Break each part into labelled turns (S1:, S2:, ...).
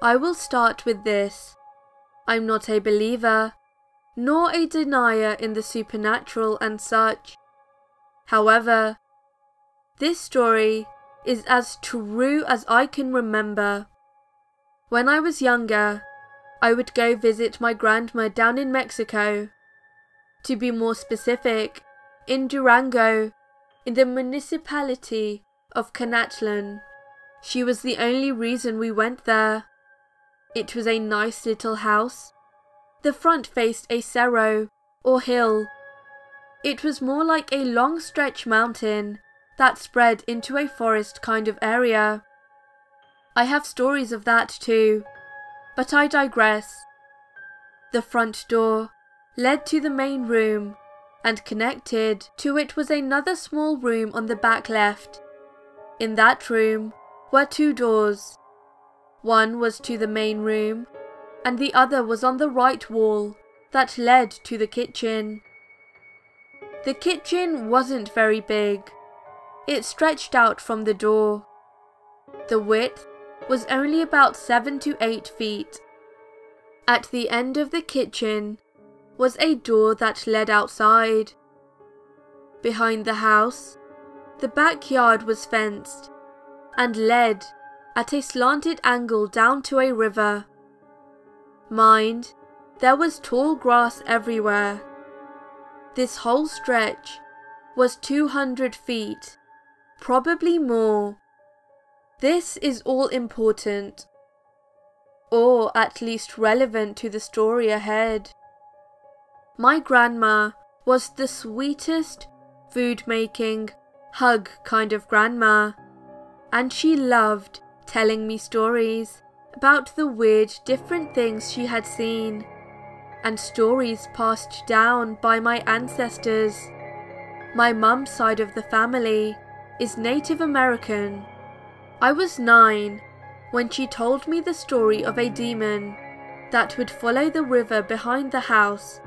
S1: I will start with this. I'm not a believer, nor a denier in the supernatural and such. However, this story is as true as I can remember. When I was younger, I would go visit my grandma down in Mexico. To be more specific, in Durango, in the municipality of Canatlan. She was the only reason we went there. It was a nice little house. The front faced a cerro, or hill. It was more like a long stretch mountain that spread into a forest kind of area. I have stories of that too, but I digress. The front door led to the main room, and connected to it was another small room on the back left. In that room were two doors. One was to the main room, and the other was on the right wall that led to the kitchen. The kitchen wasn't very big. It stretched out from the door. The width was only about 7 to 8 feet. At the end of the kitchen was a door that led outside. Behind the house, the backyard was fenced and led at a slanted angle down to a river. Mind, there was tall grass everywhere. This whole stretch was 200 feet, probably more. This is all important, or at least relevant to the story ahead. My grandma was the sweetest, food-making, hug kind of grandma, and she loved telling me stories about the weird different things she had seen, and stories passed down by my ancestors. My mum's side of the family is Native American. I was 9 when she told me the story of a demon that would follow the river behind the house,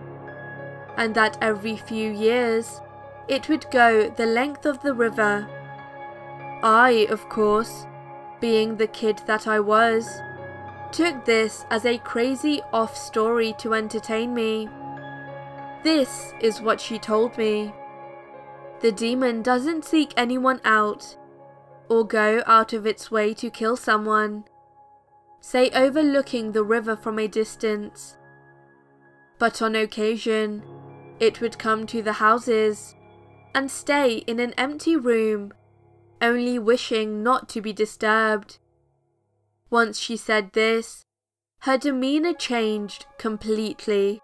S1: and that every few years it would go the length of the river. I, of course, being the kid that I was, took this as a crazy off story to entertain me. This is what she told me. The demon doesn't seek anyone out, or go out of its way to kill someone, say overlooking the river from a distance. But on occasion, it would come to the houses and stay in an empty room, only wishing not to be disturbed. Once she said this, her demeanor changed completely.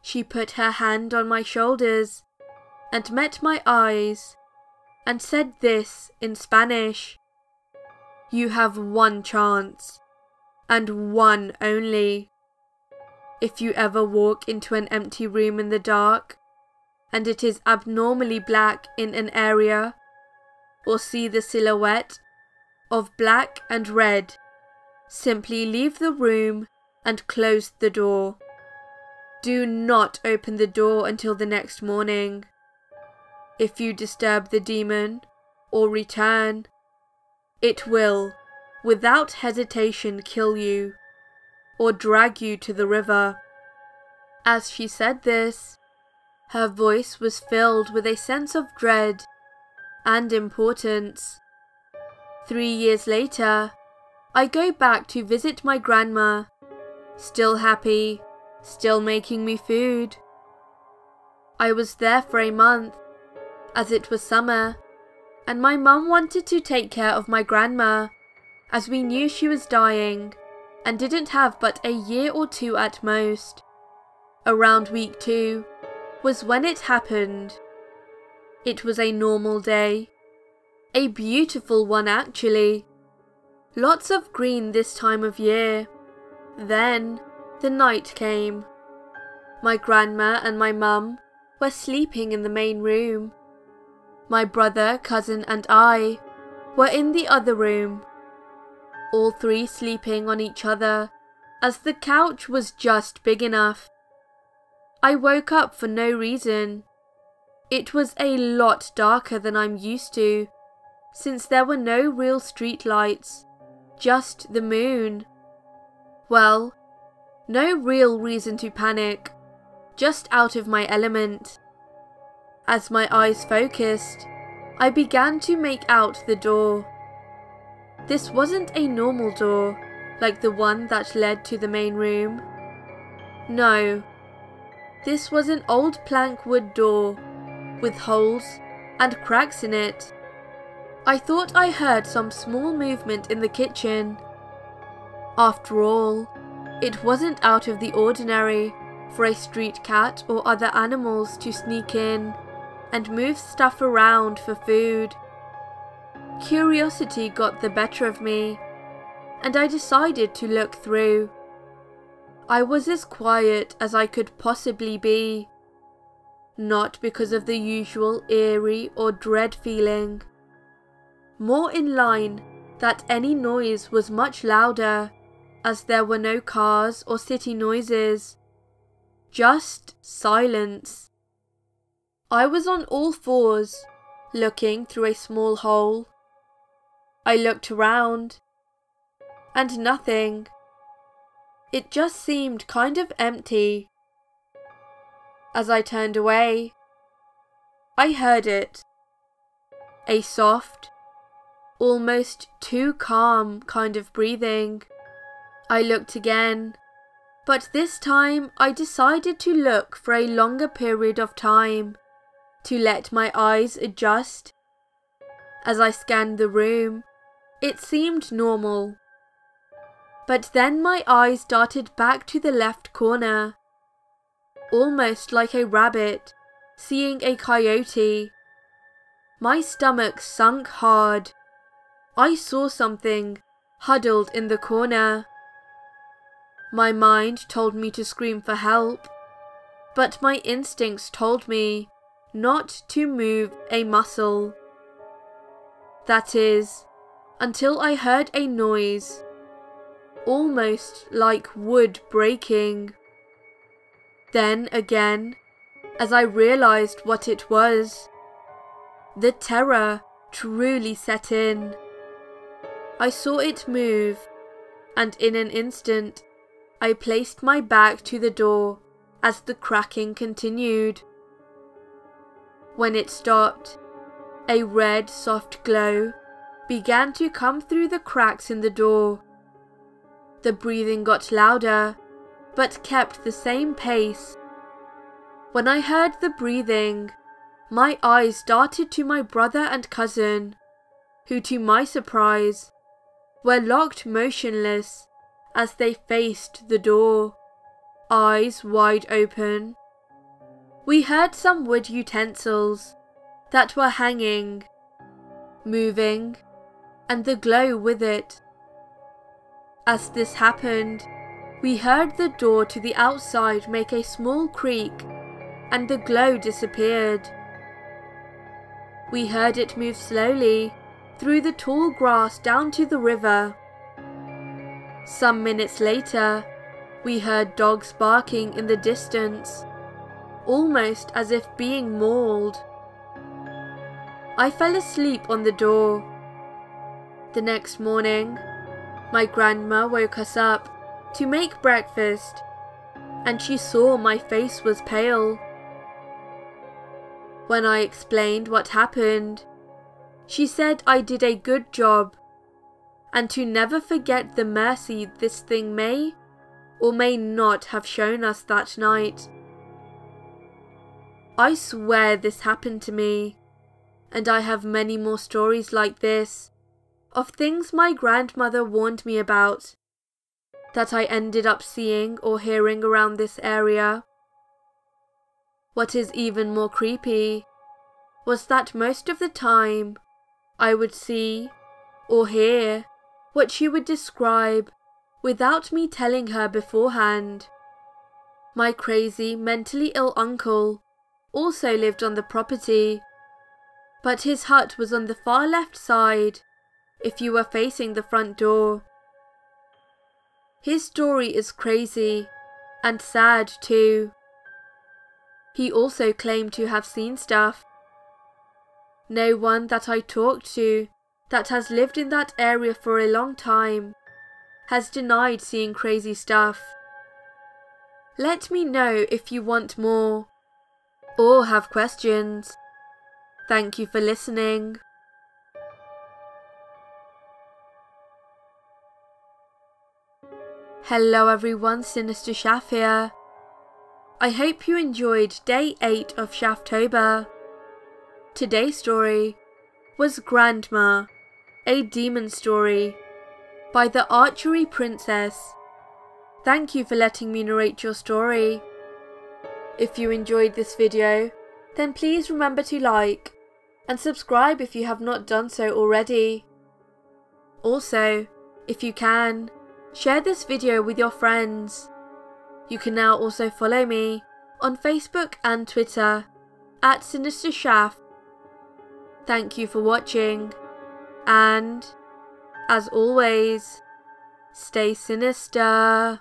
S1: She put her hand on my shoulders and met my eyes and said this in Spanish: "You have one chance, and one only. If you ever walk into an empty room in the dark, and it is abnormally black in an area, or see the silhouette of black and red, simply leave the room and close the door. Do not open the door until the next morning. If you disturb the demon, or return, it will, without hesitation, kill you, or drag you to the river." As she said this, her voice was filled with a sense of dread and importance. 3 years later, I go back to visit my grandma, still happy, still making me food. I was there for a month, as it was summer, and my mum wanted to take care of my grandma, as we knew she was dying, and didn't have but a year or 2 at most. Around week 2 was when it happened. It was a normal day. A beautiful one, actually. Lots of green this time of year. Then the night came. My grandma and my mum were sleeping in the main room. My brother, cousin and I were in the other room, all 3 sleeping on each other, as the couch was just big enough. I woke up for no reason. It was a lot darker than I'm used to, since there were no real street lights, just the moon. Well, no real reason to panic, just out of my element. As my eyes focused, I began to make out the door. This wasn't a normal door, like the one that led to the main room. No, this was an old plank wood door, with holes and cracks in it. I thought I heard some small movement in the kitchen. After all, it wasn't out of the ordinary for a street cat or other animals to sneak in and move stuff around for food. Curiosity got the better of me, and I decided to look through. I was as quiet as I could possibly be, not because of the usual eerie or dread feeling, more in line that any noise was much louder, as there were no cars or city noises, just silence. I was on all fours, looking through a small hole. I looked around, and nothing. It just seemed kind of empty. As I turned away, I heard it. A soft, almost too calm kind of breathing. I looked again, but this time I decided to look for a longer period of time, to let my eyes adjust. As I scanned the room, it seemed normal. But then my eyes darted back to the left corner, almost like a rabbit seeing a coyote. My stomach sunk hard. I saw something huddled in the corner. My mind told me to scream for help, but my instincts told me not to move a muscle. That is, until I heard a noise, almost like wood breaking. Then again, as I realized what it was, the terror truly set in. I saw it move, and in an instant, I placed my back to the door as the cracking continued. When it stopped, a red soft glow began to come through the cracks in the door. The breathing got louder, but kept the same pace. When I heard the breathing, my eyes darted to my brother and cousin, who, to my surprise, were locked motionless as they faced the door, eyes wide open. We heard some wood utensils that were hanging, moving, and the glow with it. As this happened, we heard the door to the outside make a small creak, and the glow disappeared. We heard it move slowly through the tall grass down to the river. Some minutes later, we heard dogs barking in the distance, almost as if being mauled. I fell asleep on the door. The next morning, my grandma woke us up to make breakfast, and she saw my face was pale. When I explained what happened, she said I did a good job, and to never forget the mercy this thing may or may not have shown us that night. I swear this happened to me, and I have many more stories like this, of things my grandmother warned me about, that I ended up seeing or hearing around this area. What is even more creepy was that most of the time I would see or hear what she would describe without me telling her beforehand. My crazy, mentally ill uncle also lived on the property, but his hut was on the far left side if you were facing the front door. His story is crazy and sad too. He also claimed to have seen stuff. No one that I talked to that has lived in that area for a long time has denied seeing crazy stuff. Let me know if you want more or have questions. Thank you for listening. Hello everyone, Sinister Shaf here. I hope you enjoyed day 8 of Shaftober. Today's story was Grandma, a demon story by the Archery Princess. Thank you for letting me narrate your story. If you enjoyed this video, then please remember to like and subscribe if you have not done so already. Also, if you can, share this video with your friends. You can now also follow me on Facebook and Twitter at Sinister Shaf. Thank you for watching, and as always, stay sinister.